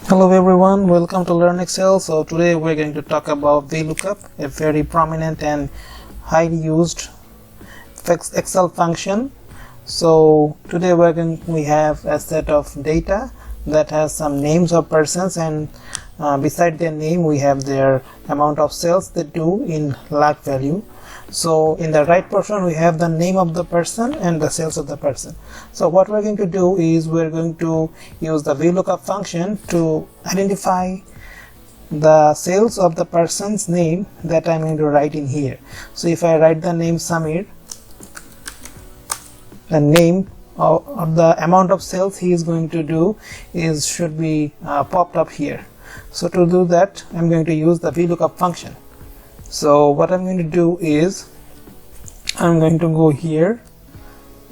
Hello everyone, welcome to LearnExcel. So today we're going to talk about VLOOKUP, a very prominent and highly used Excel function. So today we have a set of data that has some names of persons, and beside their name we have their amount of sales they do in lakh value. So in the right portion we have the name of the person and the sales of the person. So what we're going to do is we're going to use the VLOOKUP function to identify the sales of the person's name that I'm going to write in here. So if I write the name Samir, the name of the amount of sales he is going to do should be popped up here. So to do that I'm going to use the VLOOKUP function. So what I'm going to do is I'm going to go here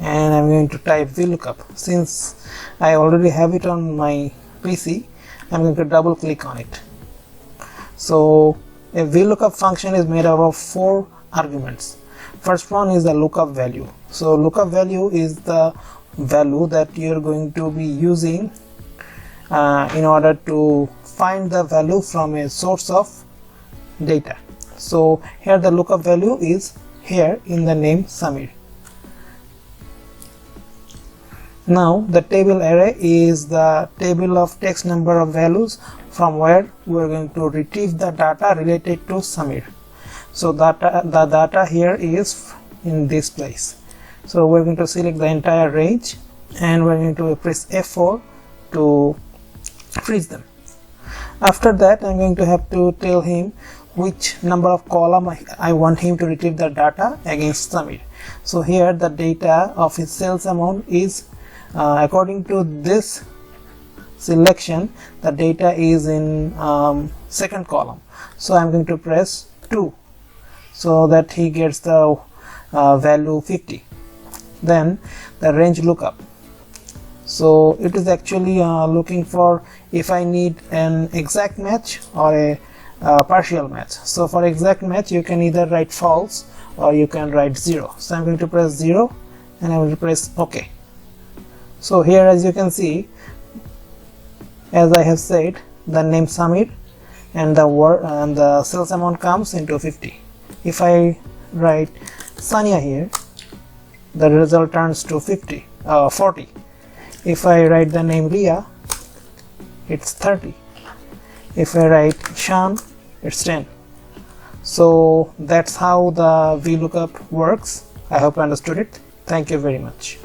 and I'm going to type VLOOKUP. Since I already have it on my PC, I'm going to double click on it. So a VLOOKUP function is made up of 4 arguments. First one is the lookup value. So lookup value is the value that you're going to be using in order to find the value from a source of data. So here the lookup value is here in the name Samir. Now the table array is the table of text number of values from where we are going to retrieve the data related to Samir. So the data here is in this place. So we're going to select the entire range and we're going to press F4 to freeze them. After that I'm going to have to tell him which number of column I want him to retrieve the data against Samir. So here the data of his sales amount is according to this selection, the data is in second column. So I'm going to press 2 so that he gets the value 50. Then the range lookup. So it is actually looking for if I need an exact match or a partial match. So for exact match you can either write false or you can write 0. So I'm going to press 0 and I will press OK. So here, as you can see, as I have said, the name Samir and the sales amount comes into 50. If I write Sanya here, the result turns to 40. If I write the name Ria, it's 30. If I write Shan, it's 10. So that's how the VLOOKUP works. I hope you understood it. Thank you very much.